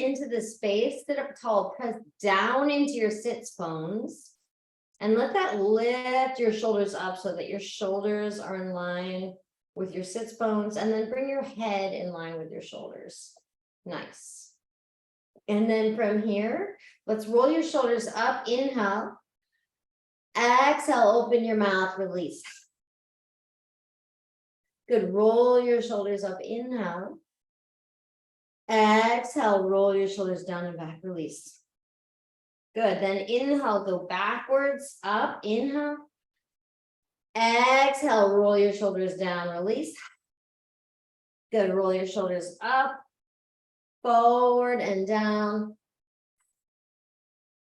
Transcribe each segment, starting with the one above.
into the space, sit up tall, press down into your sits bones. And let that lift your shoulders up so that your shoulders are in line with your sits bones, and then bring your head in line with your shoulders. Nice. And then from here, let's roll your shoulders up, inhale. Exhale, open your mouth, release. Good, roll your shoulders up, inhale. Exhale, roll your shoulders down and back, release. Good, then inhale, go backwards, up, inhale. Exhale, roll your shoulders down, release. Good, roll your shoulders up, forward and down.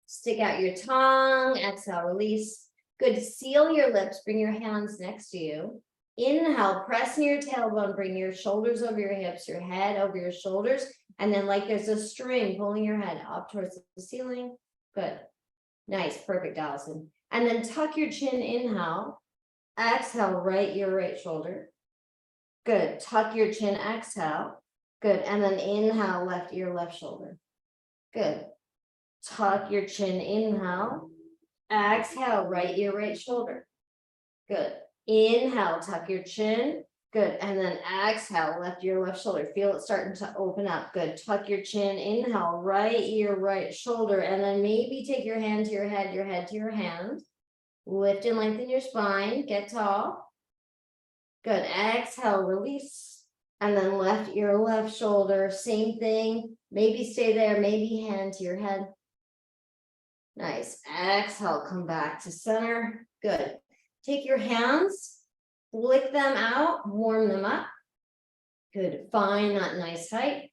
Stick out your tongue, exhale, release. Good, seal your lips, bring your hands next to you. Inhale, press in your tailbone, bring your shoulders over your hips, your head over your shoulders, and then like there's a string pulling your head up towards the ceiling. Good, nice, perfect, Allison. And then tuck your chin, inhale. Exhale, right your right shoulder. Good, tuck your chin, exhale. Good, and then inhale, left ear, left shoulder. Good, tuck your chin, inhale. Exhale, right ear, right shoulder. Good. Inhale, tuck your chin. Good. And then exhale, left ear, left shoulder. Feel it starting to open up. Good. Tuck your chin. Inhale, right ear, right shoulder. And then maybe take your hand to your head to your hand. Lift and lengthen your spine. Get tall. Good. Exhale, release. And then left ear, left shoulder. Same thing. Maybe stay there. Maybe hand to your head. Nice. Exhale, come back to center. Good. Take your hands, flick them out, warm them up. Good. Find that nice height.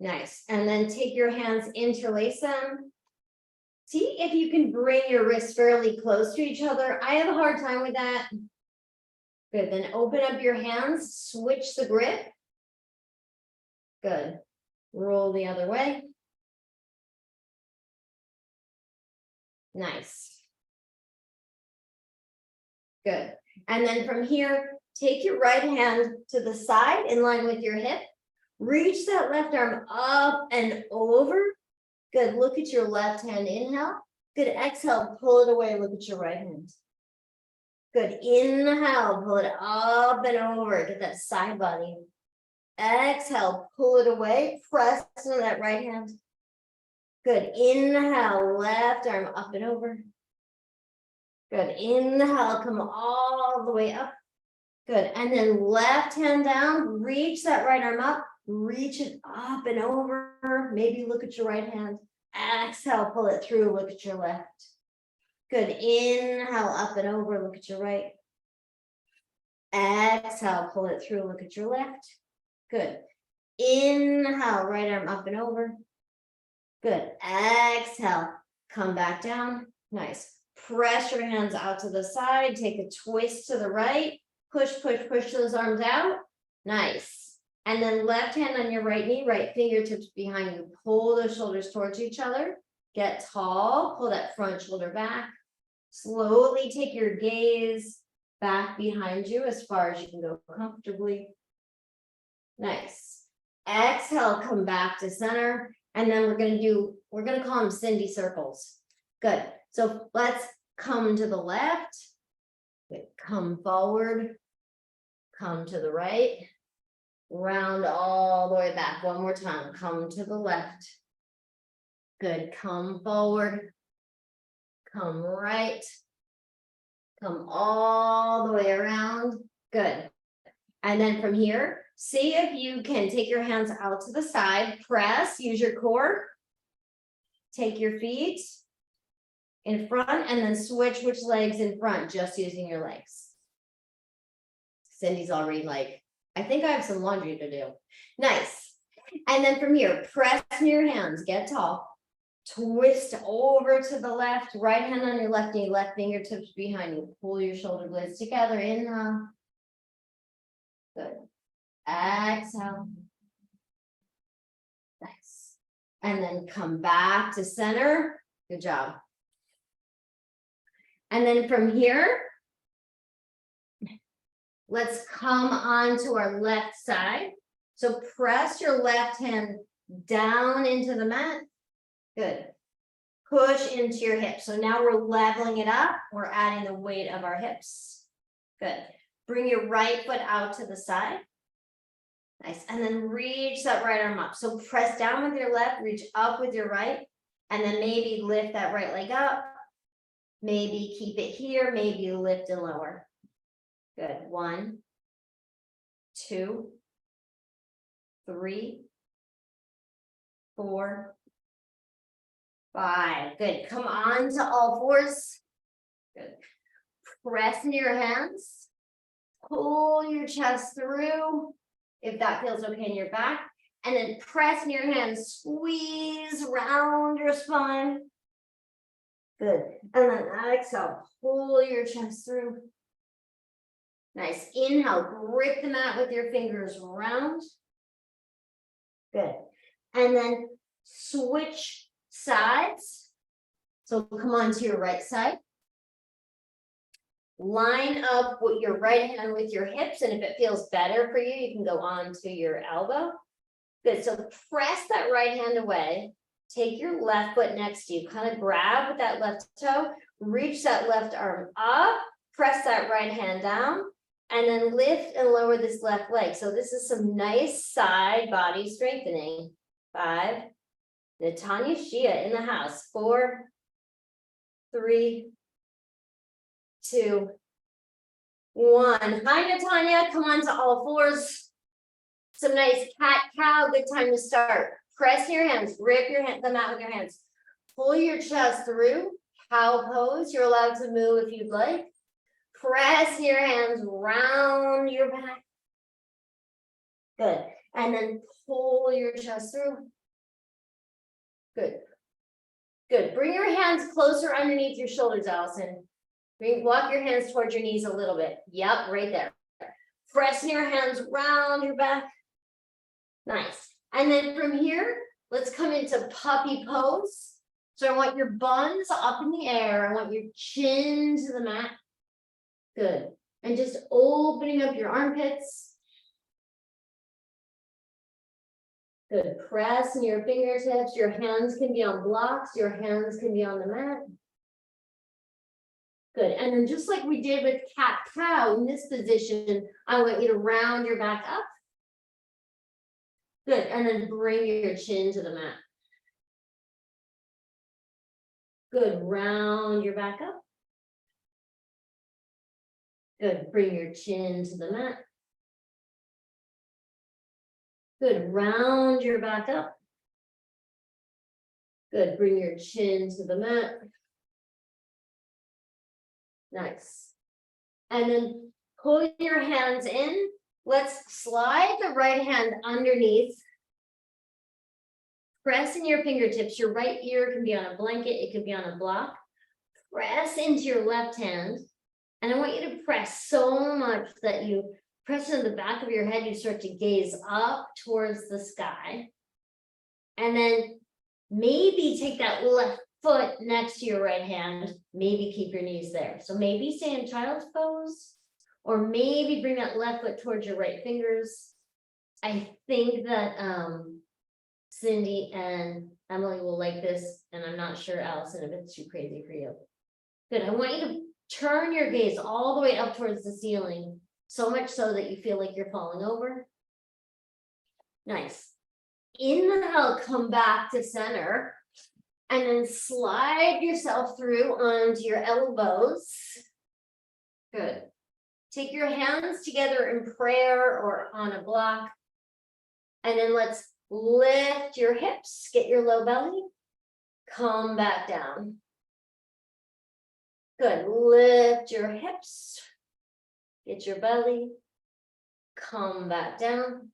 Nice. And then take your hands, interlace them. See if you can bring your wrists fairly close to each other. I have a hard time with that. Good. Then open up your hands, switch the grip. Good. Roll the other way. Nice. Good. And then from here, take your right hand to the side in line with your hip. Reach that left arm up and over. Good. Look at your left hand. Inhale. Good. Exhale. Pull it away. Look at your right hand. Good. Inhale. Pull it up and over. Get that side body. Exhale. Pull it away. Press into that right hand. Good. Inhale. Left arm up and over. Good. Inhale, come all the way up. Good. And then left hand down, reach that right arm up, reach it up and over. Maybe look at your right hand. Exhale, pull it through, look at your left. Good. Inhale, up and over, look at your right. Exhale, pull it through, look at your left. Good. Inhale, right arm up and over. Good. Exhale, come back down. Nice. Press your hands out to the side, take a twist to the right, push, push, push those arms out. Nice. And then left hand on your right knee, right fingertips behind you. Pull those shoulders towards each other. Get tall, pull that front shoulder back. Slowly take your gaze back behind you as far as you can go comfortably. Nice. Exhale, come back to center. And then we're going to call them Cindy circles. Good. So let's come to the left, come forward, come to the right, round all the way back. One more time, come to the left. Good, come forward, come right, come all the way around. Good. And then from here, see if you can take your hands out to the side, press, use your core, take your feet in front, and then switch which legs in front, just using your legs. Cindy's already like, I think I have some laundry to do. Nice. And then from here, press in your hands, get tall. Twist over to the left, right hand on your left knee, left fingertips behind you. Pull your shoulder blades together, inhale. Good. Exhale. Nice. And then come back to center. Good job. And then from here, let's come on to our left side. So press your left hand down into the mat. Good. Push into your hips. So now we're leveling it up. We're adding the weight of our hips. Good. Bring your right foot out to the side. Nice. And then reach that right arm up. So press down with your left, reach up with your right, and then maybe lift that right leg up. Maybe keep it here, maybe lift and lower. Good. 1, 2, 3, 4, 5. Good. Come on to all fours. Good. Press into your hands. Pull your chest through, if that feels okay in your back. And then press in your hands, squeeze around your spine. Good. And then exhale, pull your chest through. Nice. Inhale, grip the mat with your fingers round. Good. And then switch sides. So come on to your right side. Line up with your right hand with your hips, and if it feels better for you, you can go on to your elbow. Good, so press that right hand away. Take your left foot next to you, kind of grab with that left toe, reach that left arm up, press that right hand down, and then lift and lower this left leg. So this is some nice side body strengthening. 5, Natanya Shia in the house. 4, 3, 2, 1. Hi, Natanya. Come on to all fours. Some nice cat-cow. Good time to start. Press your hands. Grip the mat with your hands. Pull your chest through. Cow pose. You're allowed to move if you'd like. Press your hands round your back. Good. And then pull your chest through. Good. Good. Bring your hands closer underneath your shoulders, Allison. Walk your hands towards your knees a little bit. Yep, right there. Pressing your hands round your back. Nice. And then from here, let's come into puppy pose. So I want your buns up in the air. I want your chin to the mat. Good. And just opening up your armpits. Good. Pressing your fingertips. Your hands can be on blocks. Your hands can be on the mat. Good. And then just like we did with cat-cow, in this position, I want you to round your back up. Good. And then bring your chin to the mat. Good. Round your back up. Good. Bring your chin to the mat. Good. Round your back up. Good. Bring your chin to the mat. Nice. And then pull your hands in. Let's slide the right hand underneath. Press in your fingertips. Your right ear can be on a blanket. It could be on a block. Press into your left hand. And I want you to press so much that you press into the back of your head. You start to gaze up towards the sky. And then maybe take that left foot next to your right hand. Maybe keep your knees there. So maybe stay in child's pose, or maybe bring that left foot towards your right fingers. I think that Cindy and Emily will like this, and I'm not sure, Allison, if it's too crazy for you. Good. I want you to turn your gaze all the way up towards the ceiling, so much so that you feel like you're falling over. Nice. Inhale, come back to center. And then slide yourself through onto your elbows. Good. Take your hands together in prayer or on a block. And then let's lift your hips, get your low belly. Come back down. Good. Lift your hips, get your belly. Come back down.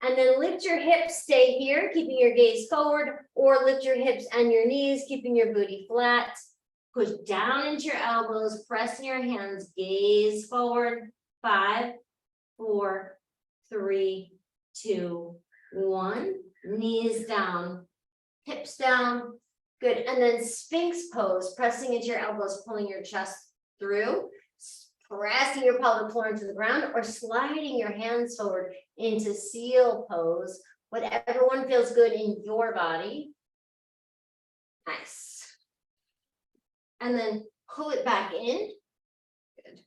And then lift your hips, stay here, keeping your gaze forward, or lift your hips and your knees, keeping your booty flat. Push down into your elbows, press in your hands, gaze forward. 5, 4, 3, 2, 1. Knees down, hips down. Good. And then Sphinx pose, pressing into your elbows, pulling your chest through. pressing your pelvic floor into the ground or sliding your hands forward into seal pose. Whatever one feels good in your body. Nice. And then pull it back in. Good.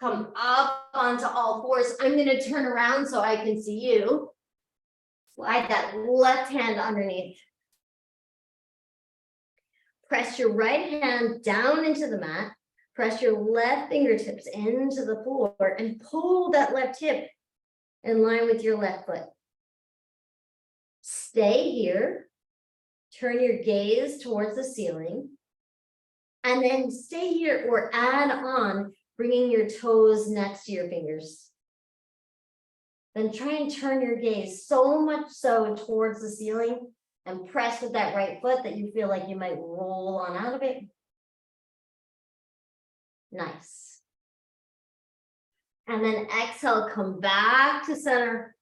Come up onto all fours. I'm going to turn around so I can see you. Slide that left hand underneath. Press your right hand down into the mat. Press your left fingertips into the floor and pull that left hip in line with your left foot. Stay here. Turn your gaze towards the ceiling. And then stay here or add on, bringing your toes next to your fingers. Then try and turn your gaze so much so towards the ceiling and press with that right foot that you feel like you might roll on out of it. Nice. And then exhale, come back to center.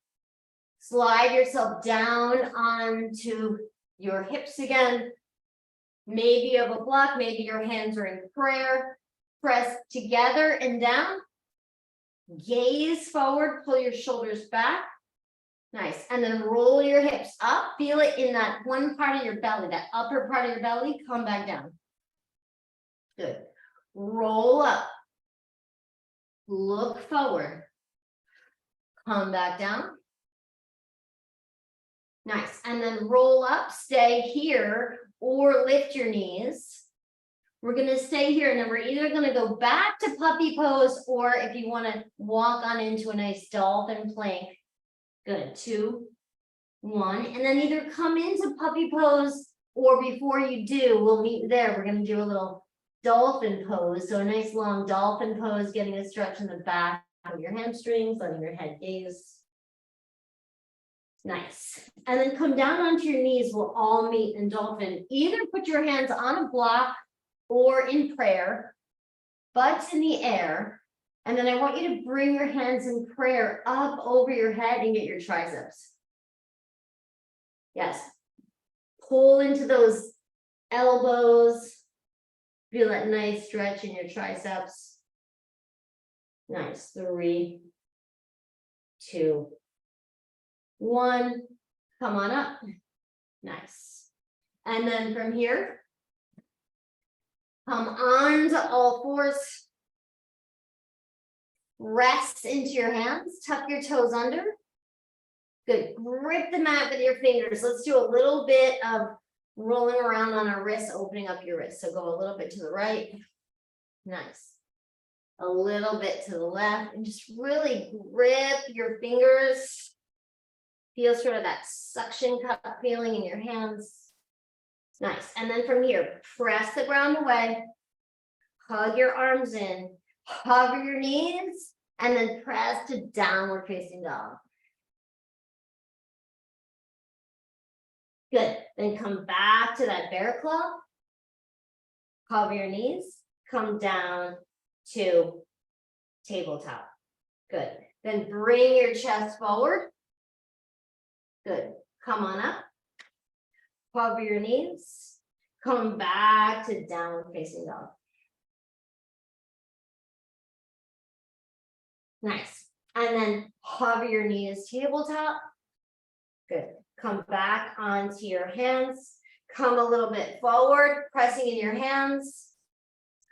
Slide yourself down onto your hips again. Maybe you have a block, maybe your hands are in prayer. Press together and down. Gaze forward, pull your shoulders back. Nice. And then roll your hips up. Feel it in that one part of your belly, that upper part of your belly. Come back down. Good. Roll up. Look forward. Come back down. Nice. And then roll up. Stay here or lift your knees. We're going to stay here, and then we're either going to go back to puppy pose, or if you want to walk on into a nice dolphin plank. Good. 2, 1. And then either come into puppy pose, or before you do, we'll meet there. We're going to do a little dolphin pose. So a nice long dolphin pose, getting a stretch in the back of your hamstrings, letting your head gaze. Nice. And then come down onto your knees. We'll all meet in dolphin. Either put your hands on a block or in prayer, butts in the air. And then I want you to bring your hands in prayer up over your head and get your triceps. Yes. Pull into those elbows. Feel that nice stretch in your triceps. Nice. 3, 2, 1. Come on up. Nice. And then from here, come on to all fours. Rest into your hands. Tuck your toes under. Good. Grip the mat with your fingers. Let's do a little bit of rolling around on our wrists, opening up your wrists. So go a little bit to the right. Nice. A little bit to the left. And just really grip your fingers. Feel sort of that suction cup feeling in your hands. Nice. And then from here, press the ground away. Hug your arms in. Hover your knees. And then press to downward facing dog. Good. Then come back to that bear claw. Hover your knees. Come down to tabletop. Good. Then bring your chest forward. Good. Come on up. Hover your knees. Come back to downward facing dog. Nice. And then hover your knees tabletop. Good. Come back onto your hands. Come a little bit forward, pressing in your hands.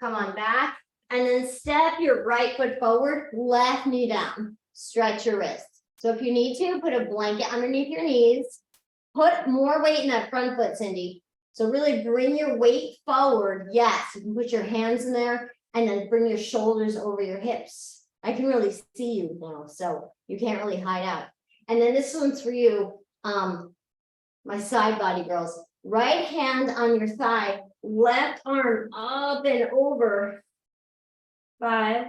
Come on back. And then step your right foot forward, left knee down. Stretch your wrists. So if you need to, put a blanket underneath your knees. Put more weight in that front foot, Cindy. So really bring your weight forward. Yes, you can put your hands in there and then bring your shoulders over your hips. I can really see you now, so you can't really hide out. And then this one's for you, my side body girls. Right hand on your thigh, left arm up and over. 5,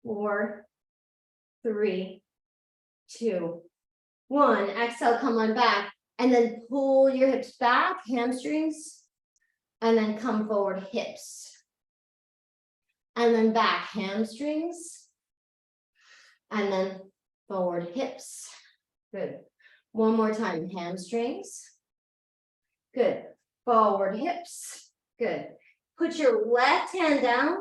4, 3, 2, 1. Exhale, come on back. And then pull your hips back, hamstrings. And then come forward, hips. And then back, hamstrings. And then forward, hips. Good. One more time, hamstrings. Good. Forward, hips. Good. Put your left hand down.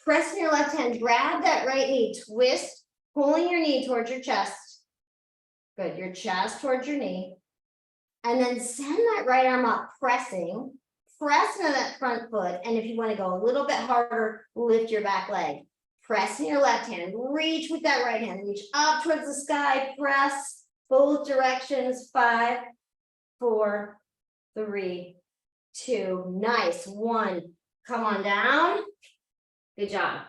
Press your left hand, grab that right knee, twist, pulling your knee towards your chest. Good, your chest towards your knee. And then send that right arm up, pressing. Press into that front foot. And if you want to go a little bit harder, lift your back leg. Press in your left hand, reach with that right hand, reach up towards the sky, press both directions. 5, 4, 3, 2, nice. 1, come on down. Good job.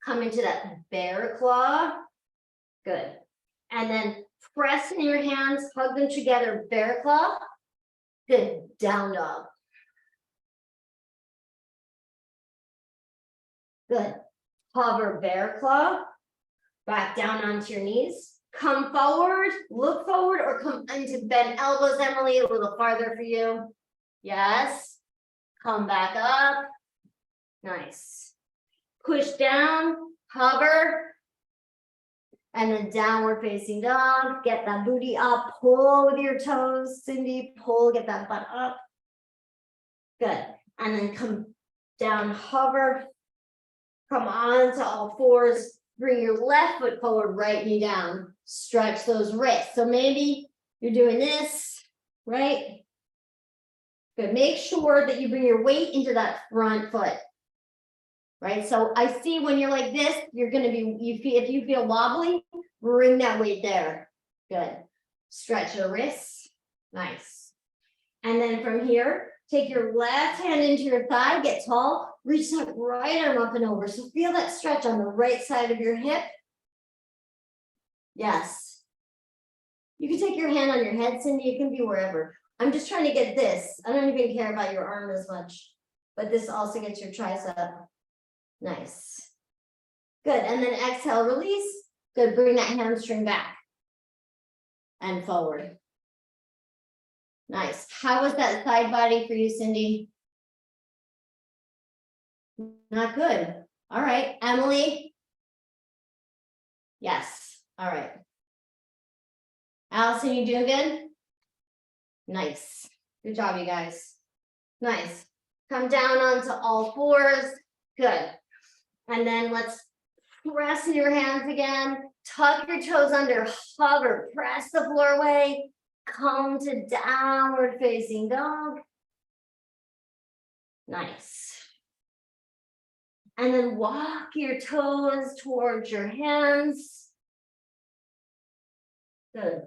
Come into that bear claw. Good. And then press in your hands, hug them together, bear claw. Good, down dog. Good. Hover bear claw. Back down onto your knees. Come forward, look forward, or come into bend elbows, Emily, a little farther for you. Yes. Come back up. Nice. Push down, hover. And then downward facing dog. Get that booty up, pull with your toes, Cindy, pull, get that butt up. Good. And then come down, hover. Come on to all fours. Bring your left foot forward, right knee down. Stretch those wrists. So maybe you're doing this, right? Good. Make sure that you bring your weight into that front foot. Right? So I see when you're like this, you're going to be, if you feel wobbly, bring that weight there. Good. Stretch your wrists. Nice. And then from here, take your left hand into your thigh, get tall, reach that right arm up and over. So feel that stretch on the right side of your hip. Yes. You can take your hand on your head, Cindy, it can be wherever. I'm just trying to get this. I don't even care about your arm as much, but this also gets your tricep. Nice. Good. And then exhale, release. Good. Bring that hamstring back and forward. Nice. How was that side body for you, Cindy? Not good. All right. Emily? Yes. All right. Allison, you doing good? Nice. Good job, you guys. Nice. Come down onto all fours. Good. And then let's press in your hands again. Tuck your toes under, hover, press the floor away. Come to downward facing dog. Nice. And then walk your toes towards your hands. Good.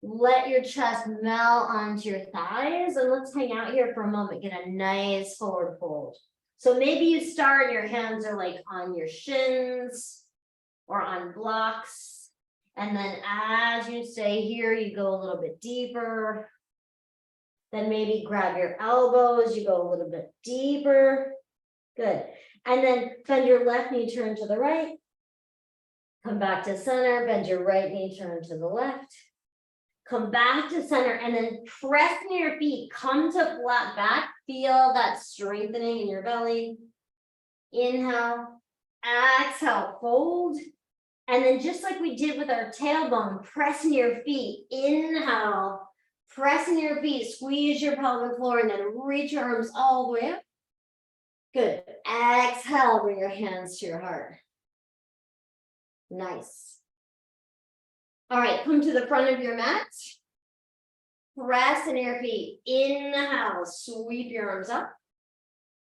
Let your chest melt onto your thighs. And let's hang out here for a moment. Get a nice forward fold. So maybe you start, your hands are like on your shins or on blocks. And then as you stay here, you go a little bit deeper. Then maybe grab your elbows, you go a little bit deeper. Good. And then bend your left knee, turn to the right. Come back to center, bend your right knee, turn to the left. Come back to center and then press in your feet. Come to flat back. Feel that strengthening in your belly. Inhale, exhale, fold. And then just like we did with our tailbone, press in your feet. Inhale, press in your feet, squeeze your pelvic floor, and then reach your arms all the way up. Good. Exhale, bring your hands to your heart. Nice. All right, come to the front of your mat. Press in your feet. Inhale, sweep your arms up.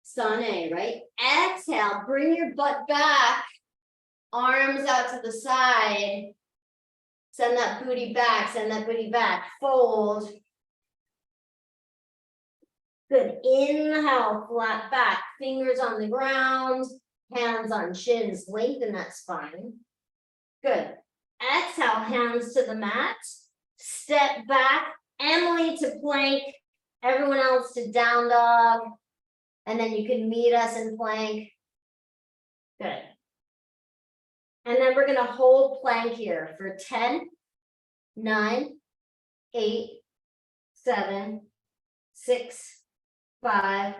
Sun A, right? Exhale, bring your butt back. Arms out to the side. Send that booty back, send that booty back. Fold. Good. Inhale, flat back. Fingers on the ground. Hands on shins. Lengthen that spine. Good. Exhale, hands to the mat. Step back. Emily to plank. Everyone else to down dog. And then you can meet us in plank. Good. And then we're going to hold plank here for 10, 9, 8, 7, 6, 5,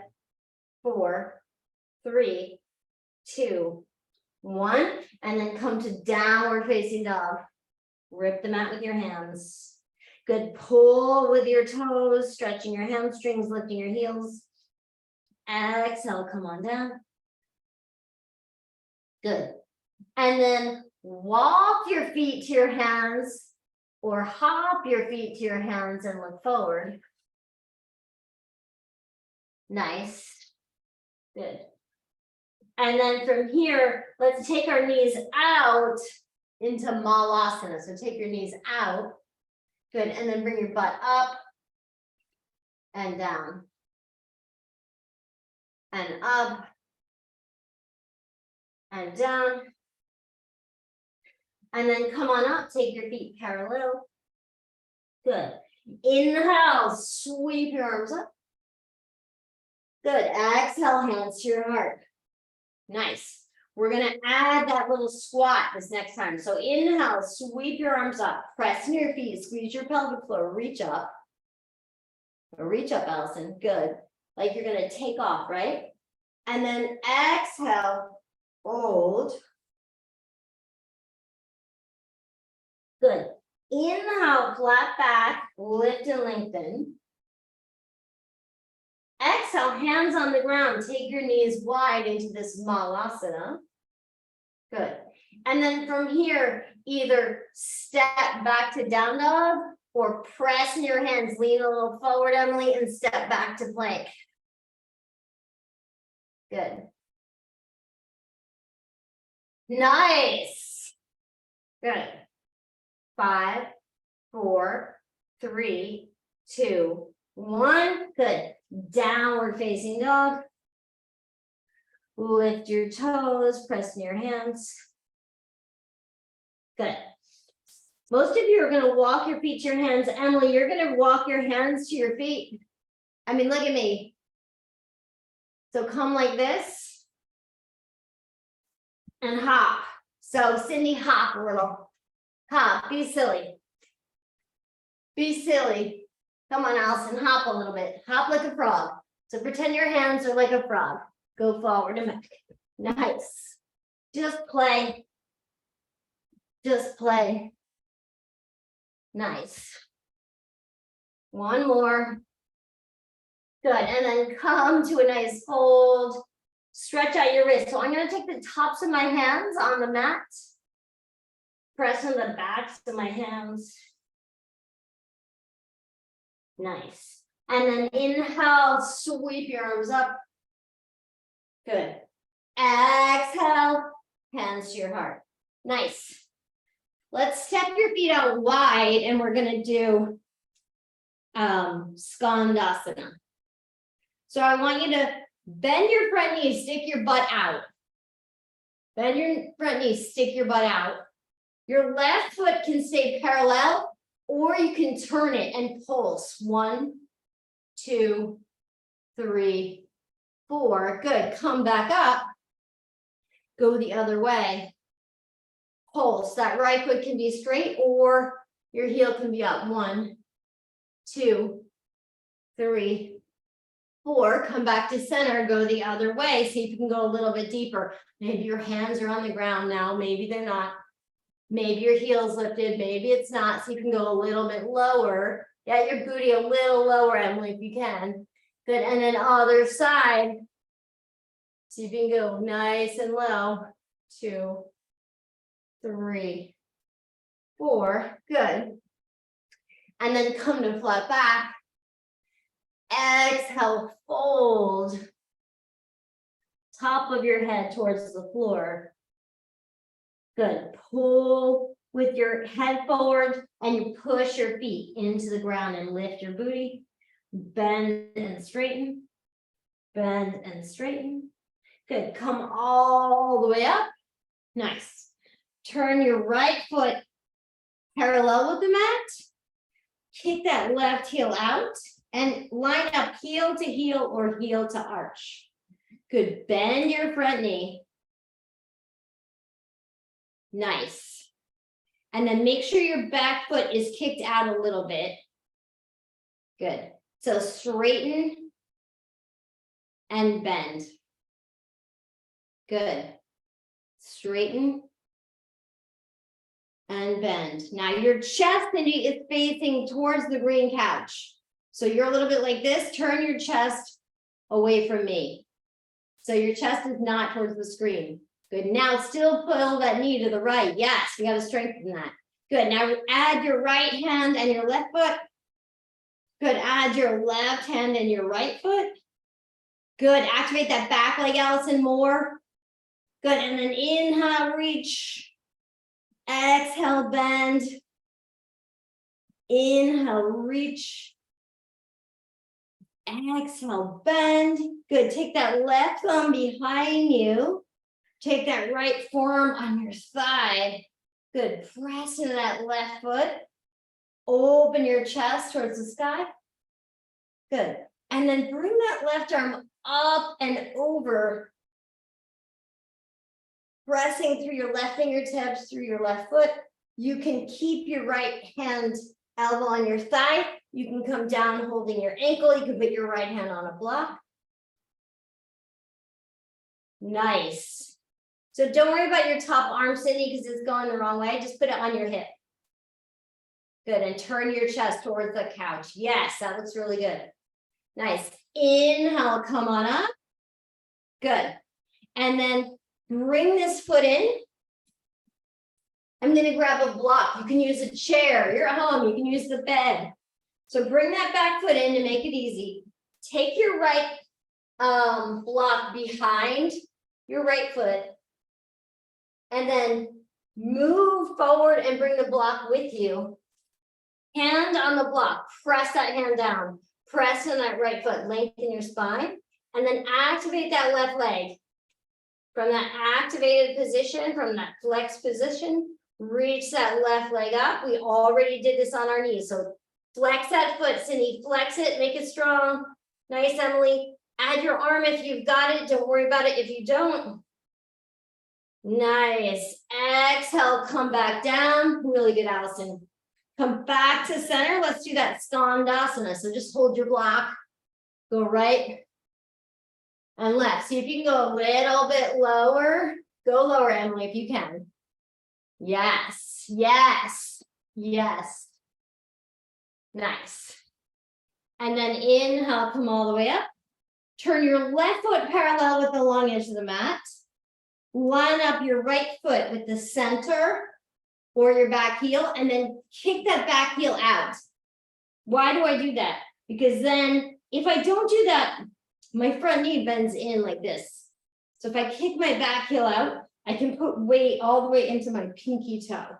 4, 3, 2, 1. And then come to downward facing dog. Rip the mat with your hands. Good. Pull with your toes, stretching your hamstrings, lifting your heels. Exhale, come on down. Good. And then walk your feet to your hands or hop your feet to your hands and look forward. Nice. Good. And then from here, let's take our knees out into Malasana. So take your knees out. Good. And then bring your butt up and down. And up and down. And then come on up, take your feet parallel. Good. Inhale, sweep your arms up. Good. Exhale, hands to your heart. Nice. We're going to add that little squat this next time. So inhale, sweep your arms up, press in your feet, squeeze your pelvic floor, reach up. Reach up, Allison. Good. Like you're going to take off, right? And then exhale, fold. Good. Inhale, flat back, lift and lengthen. Exhale, hands on the ground. Take your knees wide into this Malasana. Good. And then from here, either step back to down dog or press in your hands, lean a little forward, Emily, and step back to plank. Good. Nice. Good. 5, 4, 3, 2, 1. Good. Downward facing dog. Lift your toes, press in your hands. Good. Most of you are going to walk your feet to your hands. Emily, you're going to walk your hands to your feet. I mean, look at me. So come like this and hop. So Cindy, hop a little. Hop, be silly. Be silly. Come on, Allison, hop a little bit. Hop like a frog. So pretend your hands are like a frog. Go forward and back. Nice. Just play. Just play. Nice. One more. Good. And then come to a nice fold. Stretch out your wrist. So I'm going to take the tops of my hands on the mat. Press on the backs of my hands. Nice. And then inhale, sweep your arms up. Good. Exhale, hands to your heart. Nice. Let's step your feet out wide and we're going to do Skandasana. So I want you to bend your front knee, stick your butt out. Bend your front knee, stick your butt out. Your left foot can stay parallel or you can turn it and pulse. 1, 2, 3, 4. Good. Come back up. Go the other way. Pulse. That right foot can be straight or your heel can be up. 1, 2, 3, 4. Come back to center. Go the other way. See if you can go a little bit deeper. Maybe your hands are on the ground now. Maybe they're not. Maybe your heel's lifted. Maybe it's not. So you can go a little bit lower. Get your booty a little lower, Emily, if you can. Good. And then other side. See if you can go nice and low. 2, 3, 4. Good. And then come to flat back. Exhale, fold. Top of your head towards the floor. Good. Pull with your head forward and you push your feet into the ground and lift your booty. Bend and straighten. Bend and straighten. Good. Come all the way up. Nice. Turn your right foot parallel with the mat. Kick that left heel out and line up heel to heel or heel to arch. Good. Bend your front knee. Nice. And then make sure your back foot is kicked out a little bit. Good. So straighten and bend. Good. Straighten and bend. Now your chest is facing towards the green couch. So you're a little bit like this. Turn your chest away from me. So your chest is not towards the screen. Good. Now still pull that knee to the right. Yes, we got to strengthen that. Good. Now add your right hand and your left foot. Good. Add your left hand and your right foot. Good. Activate that back leg, Allison, more. Good. And then inhale, reach. Exhale, bend. Inhale, reach. Exhale, bend. Good. Take that left thumb behind you. Take that right forearm on your thigh. Good. Press into that left foot. Open your chest towards the sky. Good. And then bring that left arm up and over. Pressing through your left fingertips, through your left foot. You can keep your right hand elbow on your thigh. You can come down holding your ankle. You can put your right hand on a block. Nice. So don't worry about your top arm, Cindy, because it's going the wrong way. Just put it on your hip. Good. And turn your chest towards the couch. Yes, that looks really good. Nice. Inhale, come on up. Good. And then bring this foot in. I'm going to grab a block. You can use a chair. You're at home. You can use the bed. So bring that back foot in to make it easy. Take your right block behind your right foot. And then move forward and bring the block with you. Hand on the block. Press that hand down. Press on that right foot. Lengthen your spine. And then activate that left leg. From that activated position, from that flex position, reach that left leg up. We already did this on our knees. So flex that foot, Cindy. Flex it. Make it strong. Nice, Emily. Add your arm if you've got it. Don't worry about it if you don't. Nice. Exhale, come back down. Really good, Allison. Come back to center. Let's do that Skandasana. So just hold your block. Go right and left. See if you can go a little bit lower. Go lower, Emily, if you can. Yes, yes, yes. Nice. And then inhale, come all the way up. Turn your left foot parallel with the long edge of the mat. Line up your right foot with the center or your back heel, and then kick that back heel out. Why do I do that? Because then if I don't do that, my front knee bends in like this. So if I kick my back heel out, I can put weight all the way into my pinky toe.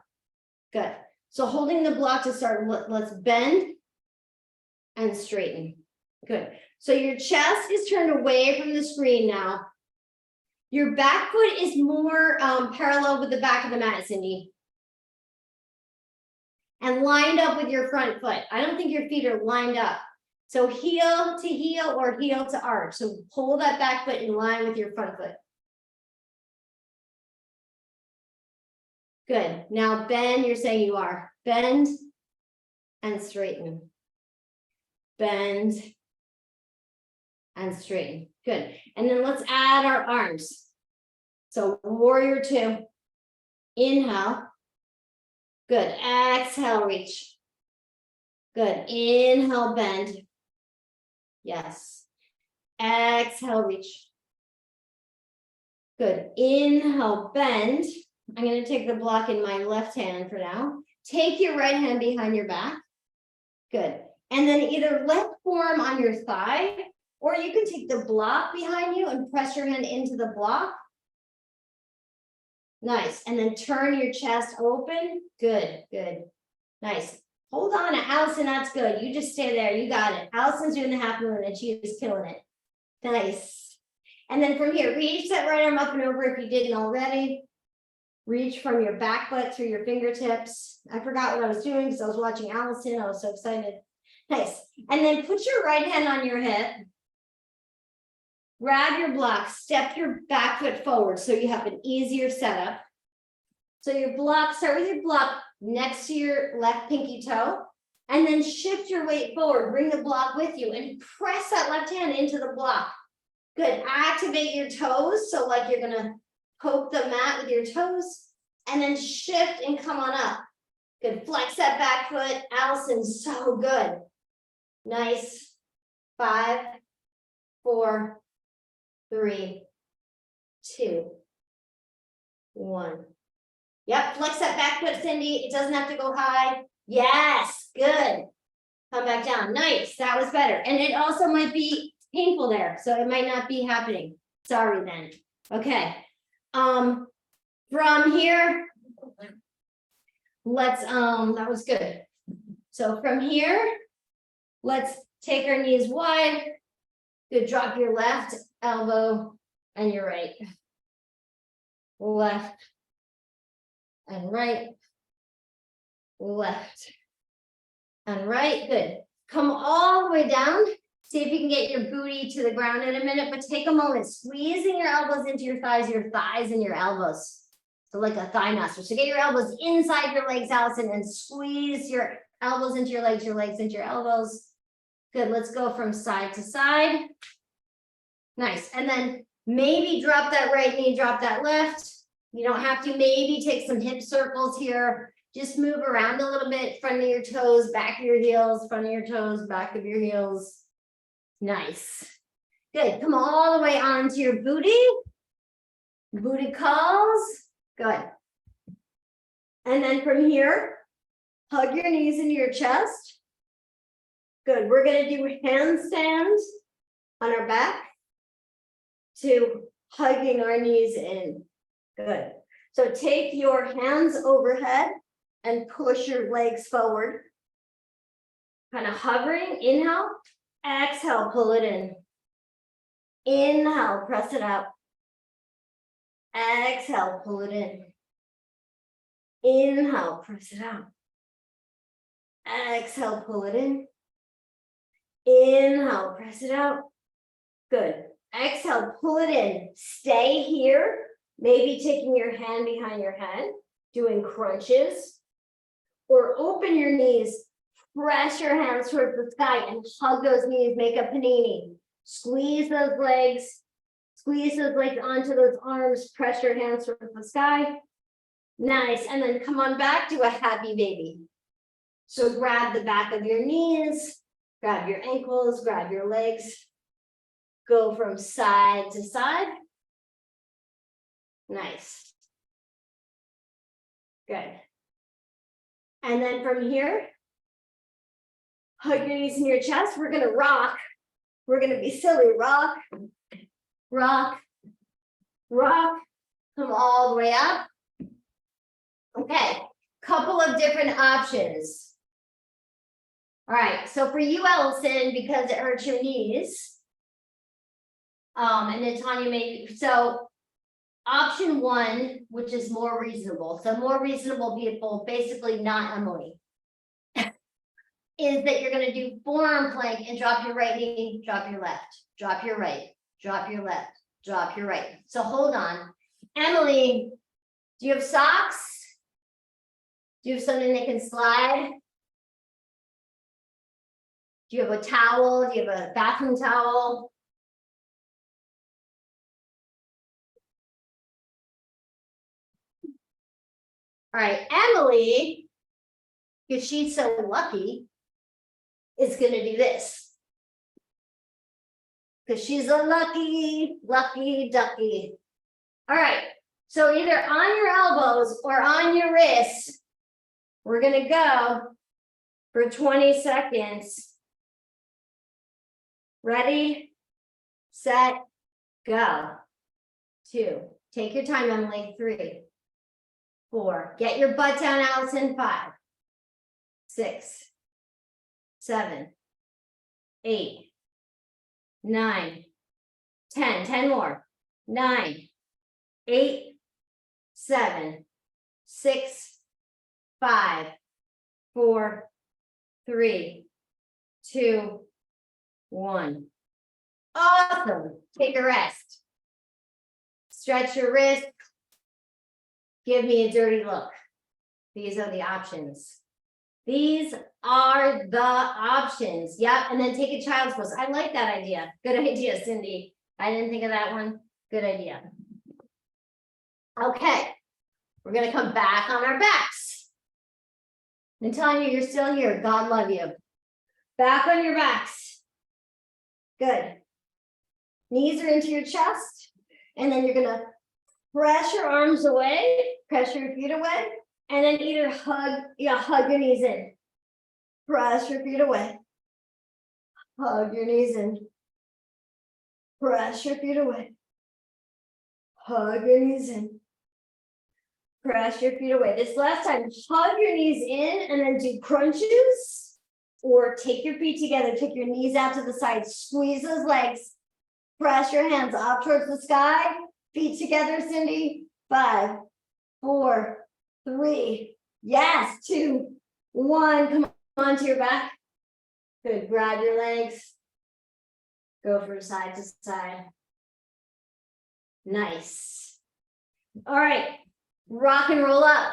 Good. So holding the block to start, let's bend and straighten. Good. So your chest is turned away from the screen now. Your back foot is more parallel with the back of the mat, Cindy. And lined up with your front foot. I don't think your feet are lined up. So heel to heel or heel to arch. So pull that back foot in line with your front foot. Good. Now bend, you're saying you are. Bend and straighten. Bend and straighten. Good. And then let's add our arms. So warrior two. Inhale. Good. Exhale, reach. Good. Inhale, bend. Yes. Exhale, reach. Good. Inhale, bend. I'm going to take the block in my left hand for now. Take your right hand behind your back. Good. And then either left forearm on your thigh, or you can take the block behind you and press your hand into the block. Nice. And then turn your chest open. Good, good. Nice. Hold on, Allison, that's good. You just stay there. You got it. Allison's doing the half moon and she is killing it. Nice. And then from here, reach that right arm up and over if you didn't already. Reach from your back foot through your fingertips. I forgot what I was doing because I was watching Allison. I was so excited. Nice. And then put your right hand on your hip. Grab your block, step your back foot forward so you have an easier setup. So your block, start with your block next to your left pinky toe, and then shift your weight forward. Bring the block with you and press that left hand into the block. Good. Activate your toes. So like you're going to poke the mat with your toes, and then shift and come on up. Good. Flex that back foot. Allison, so good. Nice. 5, 4, 3, 2, 1. Yep, flex that back foot, Cindy. It doesn't have to go high. Yes, good. Come back down. Nice. That was better. And it also might be painful there, so it might not be happening. Sorry then. Okay. From here, let's that was good. So from here, let's take our knees wide. Good. Drop your left elbow and your right. Left and right. Left and right. Good. Come all the way down. See if you can get your booty to the ground in a minute, but take a moment, squeezing your elbows into your thighs and your elbows. So like a thigh master. So get your elbows inside your legs, Allison, and squeeze your elbows into your legs into your elbows. Good. Let's go from side to side. Nice. And then maybe drop that right knee, drop that left. You don't have to. Maybe take some hip circles here. Just move around a little bit. Front of your toes, back of your heels, front of your toes, back of your heels. Nice. Good. Come all the way onto your booty. Booty calls. Good. And then from here, hug your knees into your chest. Good. We're going to do handstands on our back to hugging our knees in. Good. So take your hands overhead and push your legs forward. Kind of hovering. Inhale. Exhale, pull it in. Inhale, press it out. Exhale, pull it in. Inhale, press it out. Exhale, pull it in. Inhale, press it out. Good. Exhale, pull it in. Stay here. Maybe taking your hand behind your head, doing crunches, or open your knees. Press your hands towards the sky and hug those knees, make a panini. Squeeze those legs onto those arms, press your hands towards the sky. Nice, and then come on back to a happy baby. So grab the back of your knees, grab your ankles, grab your legs. Go from side to side. Nice. Good. And then from here, hug your knees in your chest. We're going to rock. We're going to be silly. Rock, rock, rock. Come all the way up. Okay. Couple of different options. All right. So for you, Allison, because it hurts your knees, and then Tanya maybe, so option 1, which is more reasonable. So more reasonable people, basically not Emily. Is that you're going to do forearm plank and drop your right knee, drop your left, drop your right, drop your left, drop your right. So hold on. Emily, do you have socks? Do you have something that can slide? Do you have a towel? Do you have a bathroom towel? All right, Emily, because she's so lucky, is going to do this. Because she's a lucky ducky. All right. So either on your elbows or on your wrists, we're going to go for 20 seconds. Ready, set, go. 2. Take your time, Emily. 3, 4. Get your butt down, Allison. 5, 6, 7, 8, 9, 10. 10 more. 9, 8, 7, 6, 5, 4, 3, 2, 1. Awesome. Take a rest. Stretch your wrist. Give me a dirty look. These are the options. These are the options. Yep. And then take a child's pose. I like that idea. Good idea, Cindy. I didn't think of that one. Good idea. Okay. We're going to come back on our backs. I'm telling you, you're still here. God love you. Back on your backs. Good. Knees are into your chest. And then you're going to Press your arms away, press your feet away, and then either hug your knees in. Press your feet away. Hug your knees in. Press your feet away. Hug your knees in. Press your feet away. This last time, hug your knees in and then do crunches, or take your feet together, take your knees out to the side, squeeze those legs, press your hands up towards the sky, feet together, Cindy. 5, 4, 3, yes, 2, 1. Come on to your back. Good, grab your legs. Go from side to side. Nice. All right, rock and roll up.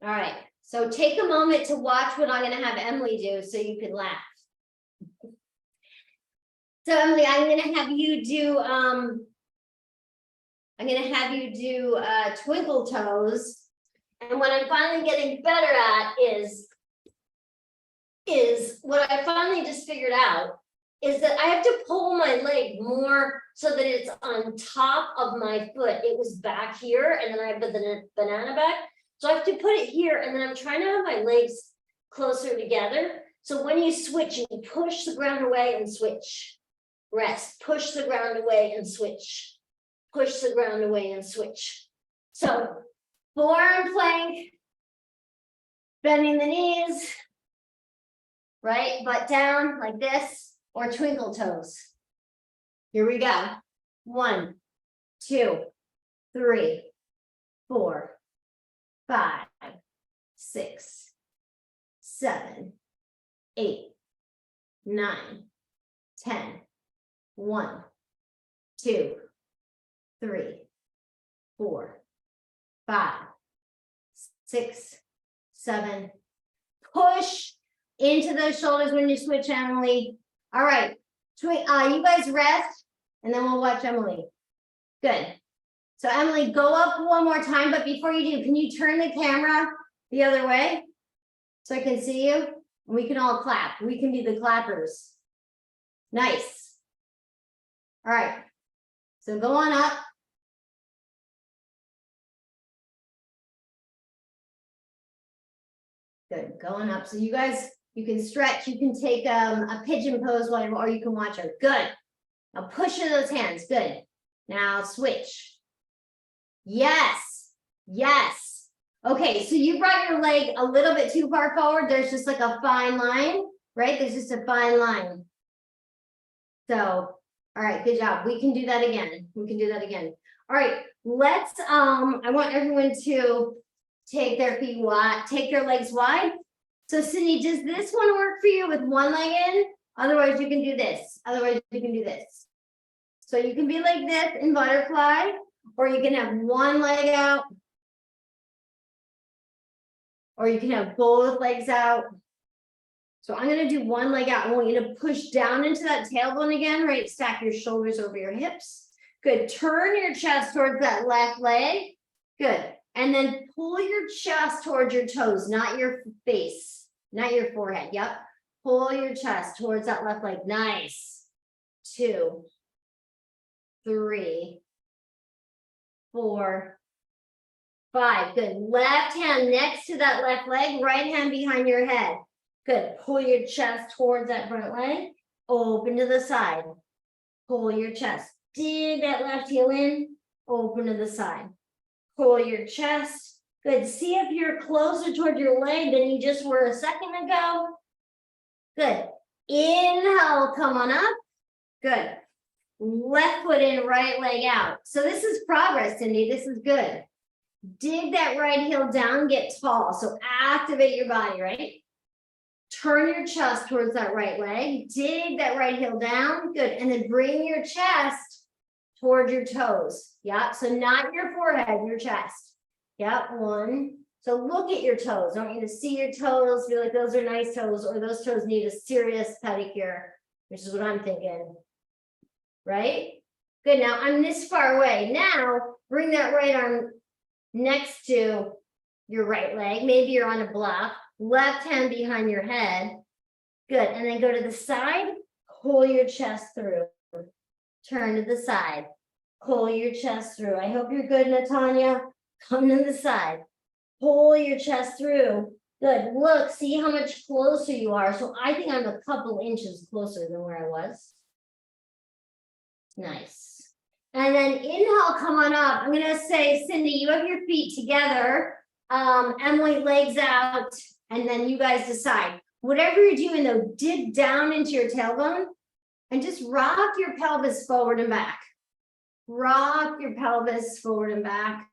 All right, so take a moment to watch what I'm going to have Emily do so you can laugh. So Emily, I'm going to have you do twinkle toes. And what I'm finally getting better at is what I finally just figured out is that I have to pull my leg more so that it's on top of my foot. It was back here, and then I have the banana back. So I have to put it here, and then I'm trying to have my legs closer together. So when you switch, you push the ground away and switch. Rest, push the ground away and switch. Push the ground away and switch. So forearm plank, bending the knees, right? Butt down like this, or twinkle toes. Here we go. 1, 2, 3, 4, 5, 6, 7, 8, 9, 10. 1, 2, 3, 4, 5, 6, 7. Push into those shoulders when you switch, Emily. All right, you guys rest, and then we'll watch Emily. Good. So Emily, go up one more time, but before you do, can you turn the camera the other way so I can see you? We can all clap. We can be the clappers. Nice. All right, so go on up. Good, going up. So you guys, you can stretch, you can take a pigeon pose while or you can watch her. Good. Now push in those hands. Good. Now switch. Yes. Yes. Okay, so you brought your leg a little bit too far forward. There's just like a fine line, right? There's just a fine line. So, all right, good job. We can do that again. We can do that again. All right, let's, I want everyone to take their feet wide, take their legs wide. So Cindy, does this one work for you with one leg in? Otherwise you can do this. Otherwise you can do this. So you can be like this in butterfly, or you can have one leg out, or you can have both legs out. So I'm going to do one leg out. I want you to push down into that tailbone again, right? Stack your shoulders over your hips. Good. Turn your chest towards that left leg. Good. And then pull your chest towards your toes, not your face, not your forehead. Yep. Pull your chest towards that left leg. Nice. 2, 3, 4, 5. Good. Left hand next to that left leg, right hand behind your head. Good. Pull your chest towards that front leg. Open to the side. Pull your chest. Dig that left heel in. Open to the side. Pull your chest. Good. See if you're closer toward your leg than you just were a second ago. Good. Inhale, come on up. Good. Left foot in, right leg out. So this is progress, Cindy. This is good. Dig that right heel down, get tall. So activate your body, right? Turn your chest towards that right leg. Dig that right heel down. Good. And then bring your chest toward your toes. Yep. So not your forehead, your chest. Yep. 1. So look at your toes. I want you to see your toes. Feel like those are nice toes, or those toes need a serious pedicure, which is what I'm thinking. Right? Good. Now I'm this far away. Now bring that right arm next to your right leg. Maybe you're on a block. Left hand behind your head. Good. And then go to the side. Pull your chest through. turn to the side, pull your chest through. I hope you're good, Natanya. Come to the side, pull your chest through. Good, look, see how much closer you are. So I think I'm a couple inches closer than where I was. Nice. And then inhale, come on up. I'm gonna say, Cindy, you have your feet together. Emily, legs out, and then you guys decide. Whatever you're doing though, dig down into your tailbone and just rock your pelvis forward and back. Rock your pelvis forward and back,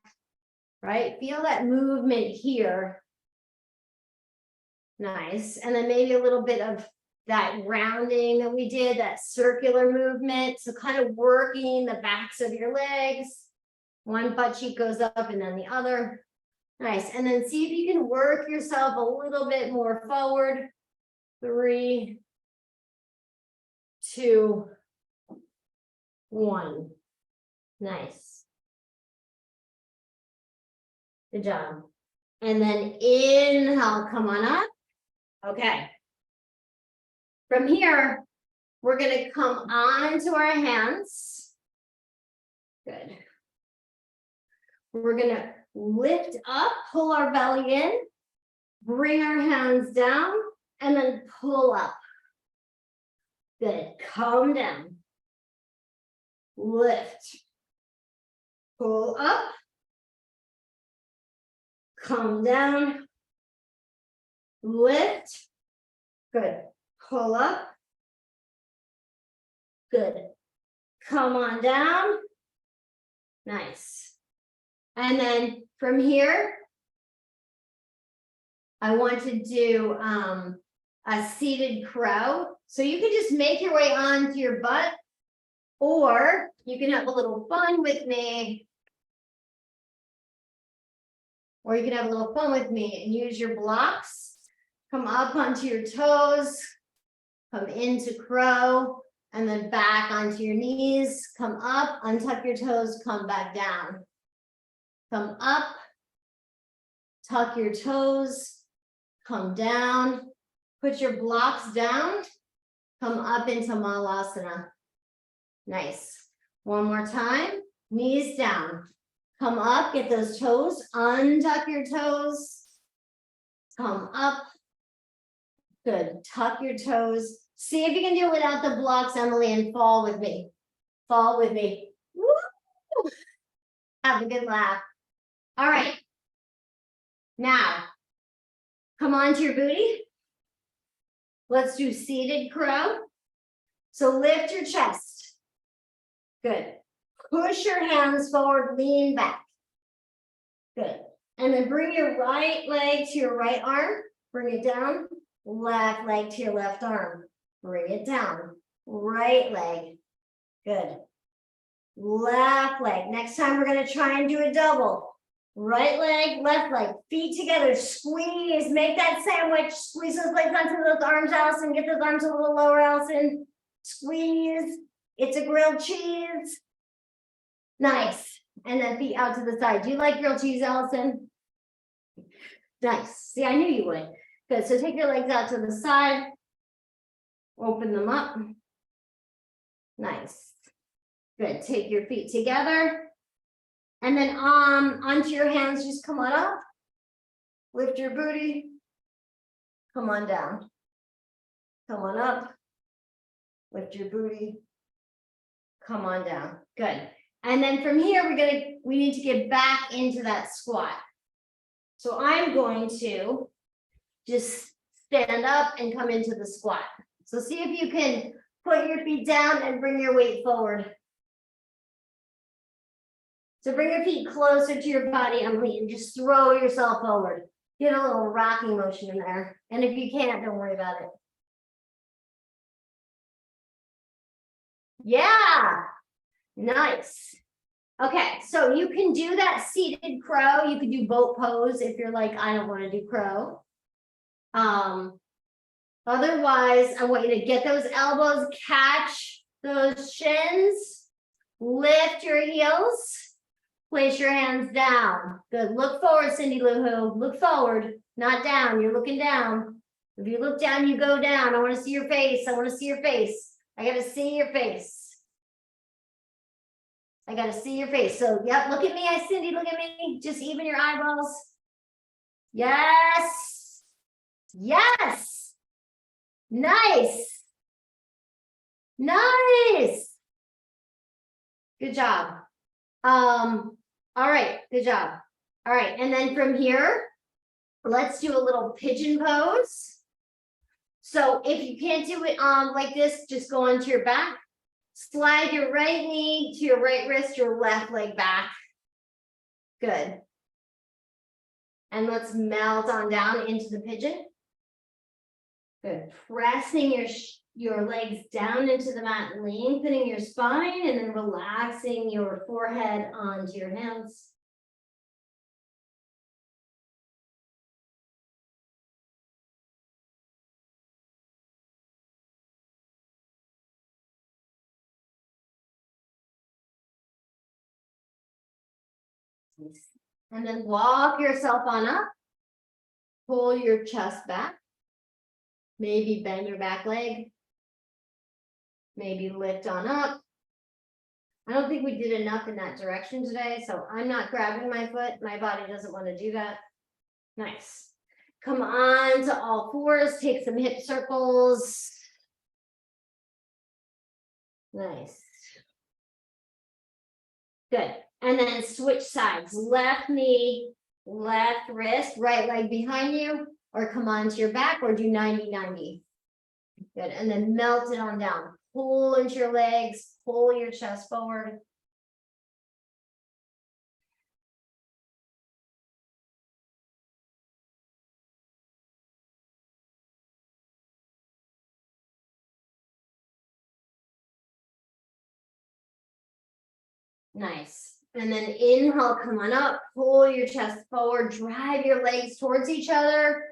right? Feel that movement here. Nice. And then maybe a little bit of that rounding that we did, that circular movement. So kind of working the backs of your legs. One butt cheek goes up and then the other. Nice. And then see if you can work yourself a little bit more forward. 3, 2, 1. Nice. Good job. And then inhale, come on up. Okay. From here, we're going to come onto our hands. Good. We're going to lift up, pull our belly in, bring our hands down, and then pull up. Good. Calm down. Lift. Pull up. Calm down. Lift. Good. Pull up. Good. Come on down. Nice. And then from here, I want to do a seated crow. So you can just make your way onto your butt, or you can have a little fun with me. Or you can have a little fun with me and use your blocks. Come up onto your toes. Come into crow. And then back onto your knees. Come up, untuck your toes, come back down. Come up. Tuck your toes. Come down. Put your blocks down. Come up into Malasana. Nice. One more time. Knees down. Come up, get those toes, untuck your toes. Come up. Good. Tuck your toes. See if you can do it without the blocks, Emily, and fall with me. Fall with me. Woo! Have a good laugh. All right. Now, come onto your booty. Let's do seated crow. So lift your chest. Good. Push your hands forward, lean back. Good. And then bring your right leg to your right arm. Bring it down. Left leg to your left arm. Bring it down. Right leg. Good. Left leg. Next time we're going to try and do a double. Right leg, left leg. Feet together. Squeeze. Make that sandwich. Squeeze those legs onto those arms, Allison. Get those arms a little lower, Allison. Squeeze. It's a grilled cheese. Nice. And then feet out to the side. Do you like grilled cheese, Allison? Nice. See, I knew you would. Good. So take your legs out to the side. Open them up. Nice. Good. Take your feet together. And then onto your hands, just come on up. Lift your booty. Come on down. Come on up. Lift your booty. Come on down. Good. And then from here, we need to get back into that squat. So I'm going to just stand up and come into the squat. So see if you can put your feet down and bring your weight forward. So bring your feet closer to your body, Emily, and just throw yourself forward. Get a little rocking motion in there. And if you can't, don't worry about it. Yeah. Nice. Okay, so you can do that seated crow. You can do boat pose if you're like, I don't want to do crow. Otherwise, I want you to get those elbows, catch those shins, lift your heels, place your hands down. Good. Look forward, Cindy Lou Who. Look forward, not down. You're looking down. If you look down, you go down. I want to see your face. I want to see your face. I got to see your face. I gotta see your face. So, yep, look at me, Cindy, look at me. Just even your eyeballs. Yes. Yes. Nice. Nice. Good job. All right, good job. All right, and then from here, let's do a little pigeon pose. So if you can't do it like this, just go onto your back. Slide your right knee to your right wrist, your left leg back. Good. And let's melt on down into the pigeon. Good. Pressing your legs down into the mat, lengthening your spine, and then relaxing your forehead onto your hands. And then walk yourself on up. Pull your chest back. Maybe bend your back leg. Maybe lift on up. I don't think we did enough in that direction today, so I'm not grabbing my foot. My body doesn't want to do that. Nice. Come on to all fours. Take some hip circles. Nice. Good. And then switch sides. Left knee, left wrist, right leg behind you, or come onto your back, or do 90-90. Good. And then melt it on down. Pull into your legs, pull your chest forward. Nice. And then inhale, come on up, pull your chest forward, drive your legs towards each other.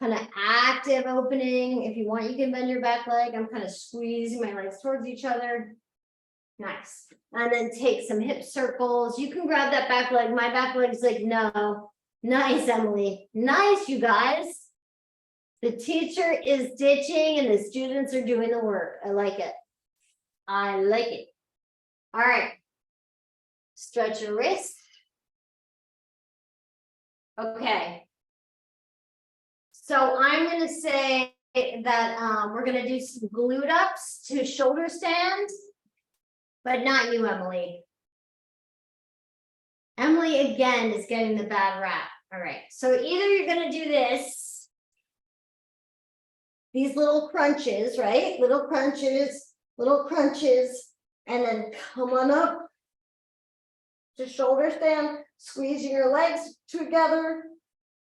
Kind of active opening. If you want, you can bend your back leg. I'm kind of squeezing my legs towards each other. Nice. And then take some hip circles. You can grab that back leg. My back leg's like, no. Nice, Emily. Nice, you guys. The teacher is ditching and the students are doing the work. I like it. I like it. All right. Stretch your wrist. Okay. So I'm going to say that we're going to do some glute ups to shoulder stand, but not you, Emily. Emily, again, is getting the bad rap. All right. So either you're going to do this, these little crunches, right? Little crunches, and then come on up to shoulder stand, squeezing your legs together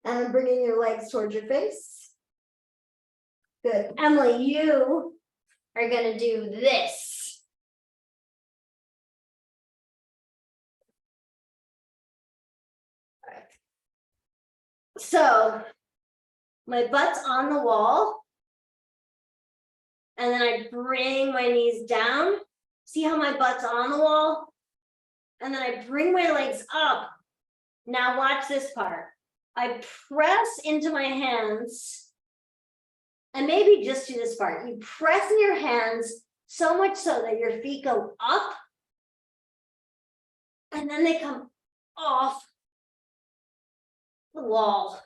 and bringing your legs towards your face. Good. Emily, you are going to do this. All right. So my butt's on the wall. And then I bring my knees down. See how my butt's on the wall? And then I bring my legs up. Now watch this part. I press into my hands. And maybe just do this part. You press in your hands so much so that your feet go up. And then they come off the wall.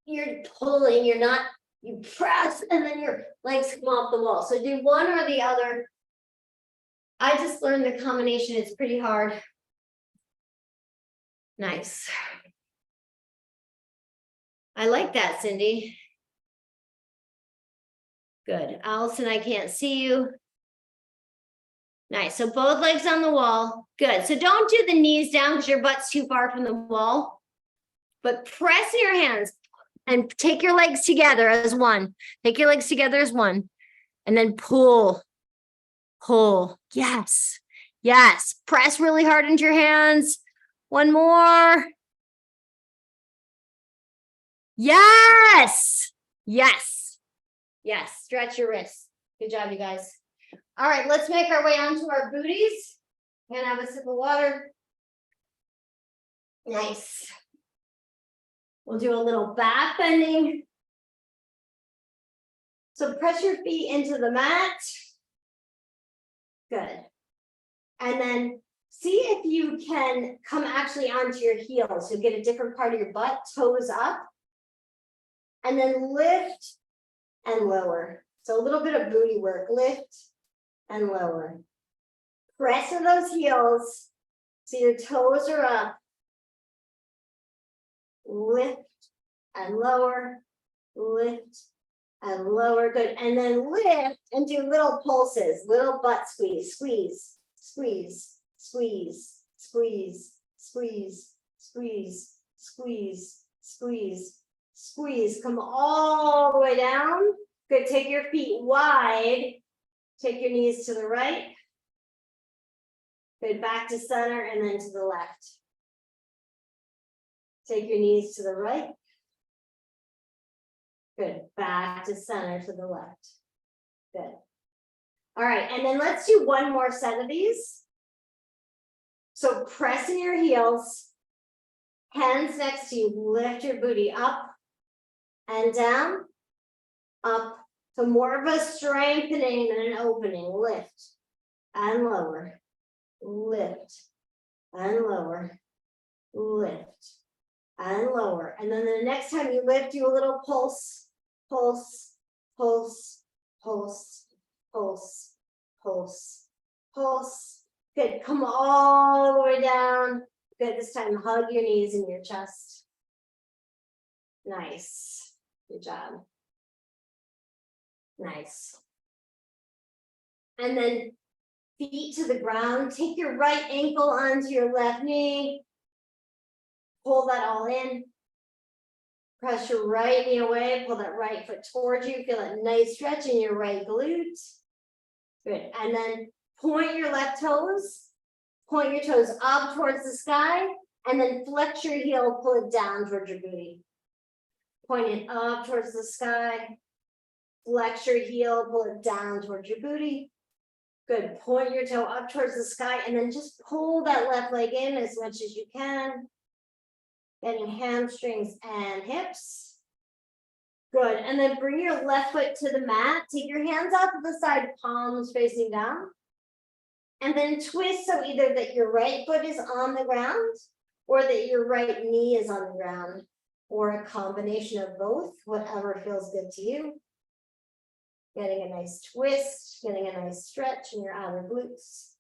You're pulling, you're not, you press and then your legs come off the wall. So do one or the other. I just learned the combination. It's pretty hard. Nice. I like that, Cindy. Good. Allison, I can't see you. Nice. So both legs on the wall. Good. So don't do the knees down because your butt's too far from the wall. But press your hands and take your legs together as one. Take your legs together as one. And then pull. Pull. Yes. Yes. Press really hard into your hands. One more. Yes. Yes. Yes. Stretch your wrists. Good job, you guys. All right, let's make our way onto our booties. I'm gonna have a sip of water. Nice. We'll do a little back bending. So press your feet into the mat. Good. And then see if you can come actually onto your heels. You'll get a different part of your butt, toes up. And then lift and lower. So a little bit of booty work, lift and lower. Press in those heels so your toes are up. Lift and lower, lift and lower, good. And then lift and do little pulses, little butt squeeze, squeeze, squeeze, squeeze, squeeze, squeeze, squeeze, squeeze, squeeze, squeeze. Come all the way down. Good, take your feet wide. Take your knees to the right. Good, back to center and then to the left. Take your knees to the right. Good, back to center to the left. Good. All right, and then let's do one more set of these. So press in your heels, hands next to you, lift your booty up and down, up. So more of a strengthening than an opening. Lift and lower, lift and lower, lift and lower. And then the next time you lift, do a little pulse, pulse, pulse, pulse, pulse, pulse, pulse. Good, come all the way down. Good, this time hug your knees in your chest. Nice, good job. Nice. And then feet to the ground. Take your right ankle onto your left knee. Pull that all in. Press your right knee away. Pull that right foot towards you. Feel that nice stretch in your right glute. Good. And then point your left toes. Point your toes up towards the sky. And then flex your heel. Pull it down towards your booty. Point it up towards the sky. Flex your heel. Pull it down towards your booty. Good. Point your toe up towards the sky. And then just pull that left leg in as much as you can. Getting hamstrings and hips. Good. And then bring your left foot to the mat. Take your hands out to the side, palms facing down. And then twist so either that your right foot is on the ground or that your right knee is on the ground, or a combination of both, whatever feels good to you. Getting a nice twist, getting a nice stretch in your outer glutes.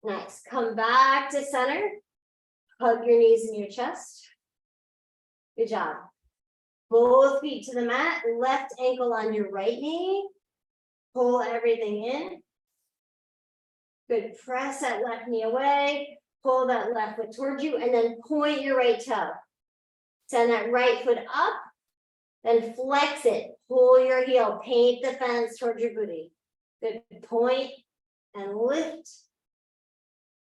Nice. Come back to center. Hug your knees in your chest. Good job. Both feet to the mat. Left ankle on your right knee. Pull everything in. Good. Press that left knee away. Pull that left foot towards you. And then point your right toe. Send that right foot up. Then flex it. Pull your heel. Paint the fence towards your booty. Good. Point and lift.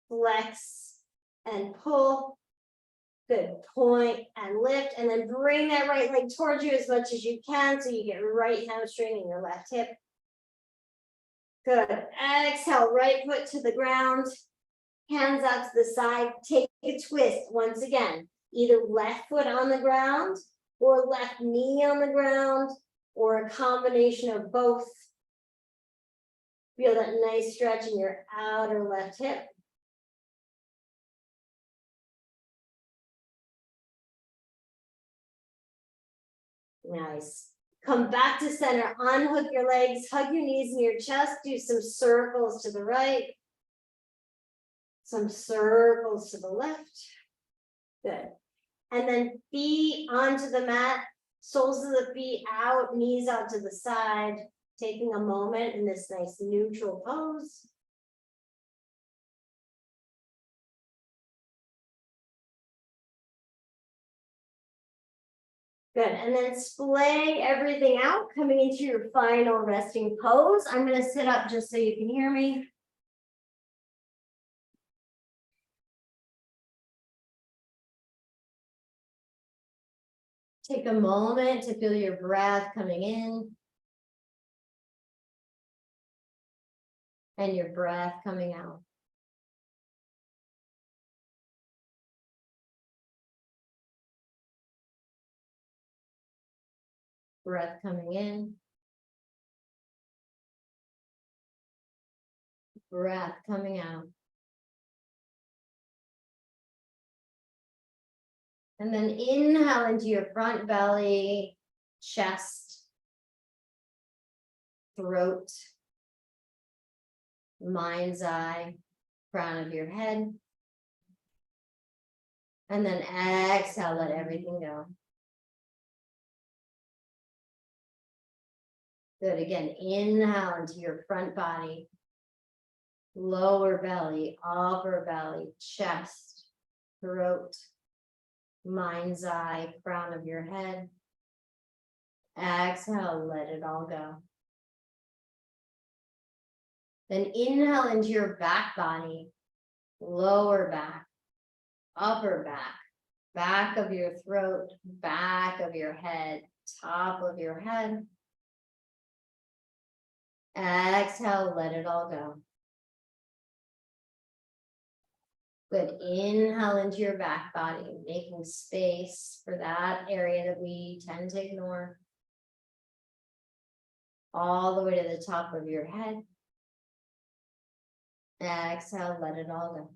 Flex and pull. Good. Point and lift, and then bring that right leg towards you as much as you can so you get right hamstring in your left hip. Good. Exhale, right foot to the ground, hands out to the side. Take a twist once again, either left foot on the ground or left knee on the ground or a combination of both. Feel that nice stretch in your outer left hip. Nice. Come back to center, unhook your legs, hug your knees in your chest, do some circles to the right, some circles to the left. Good. And then feet onto the mat, soles of the feet out, knees out to the side, taking a moment in this nice neutral pose. Good, and then splay everything out, coming into your final resting pose. I'm gonna sit up just so you can hear me. Take a moment to feel your breath coming in and your breath coming out. Breath coming in. Breath coming out. And then inhale into your front belly, chest, throat, mind's eye, crown of your head. And then exhale, let everything go. Good. Again, inhale into your front body, lower belly, upper belly, chest, throat, mind's eye, crown of your head. Exhale, let it all go. Then inhale into your back body, lower back, upper back, back of your throat, back of your head, top of your head. Exhale, let it all go. Good. Inhale into your back body, making space for that area that we tend to ignore. All the way to the top of your head. Exhale, let it all go.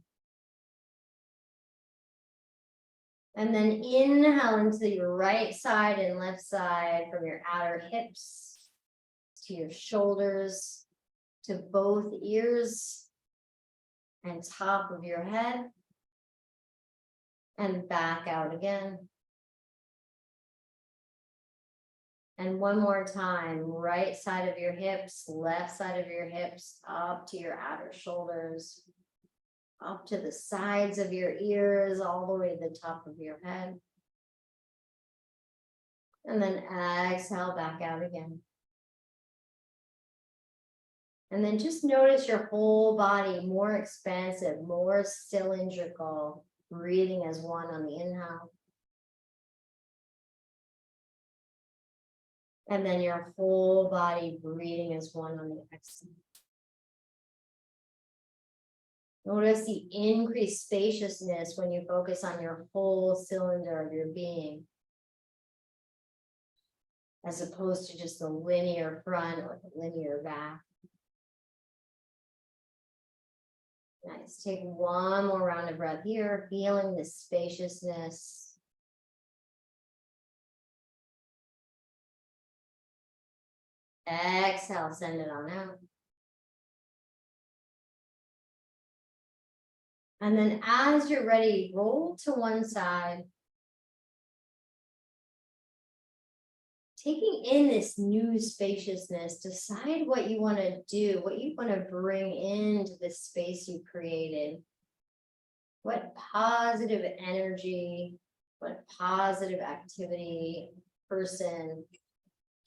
And then inhale into your right side and left side, from your outer hips to your shoulders, to both ears and top of your head, and back out again. And one more time, right side of your hips, left side of your hips, up to your outer shoulders, up to the sides of your ears, all the way to the top of your head. And then exhale back out again. And then just notice your whole body more expansive, more cylindrical, breathing as one on the inhale. And then your whole body breathing as one on the exhale. Notice the increased spaciousness when you focus on your whole cylinder of your being, as opposed to just the linear front or the linear back. Nice. Take one more round of breath here, feeling the spaciousness. Exhale, send it on out. And then as you're ready, roll to one side. Taking in this new spaciousness, decide what you want to do, what you want to bring into the space you created. What positive energy, what positive activity, person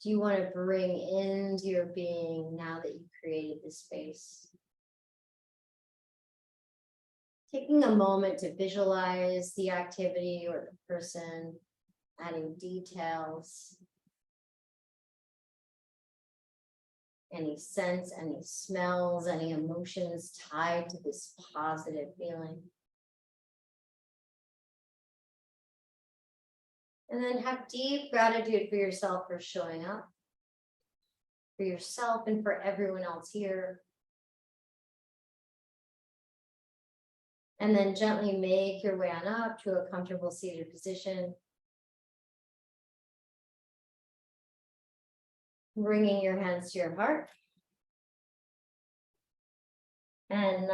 do you want to bring into your being now that you created this space? Taking a moment to visualize the activity or the person, adding details. Any sense, any smells, any emotions tied to this positive feeling. And then have deep gratitude for yourself for showing up, for yourself and for everyone else here. And then gently make your way on up to a comfortable seated position. Bringing your hands to your heart. And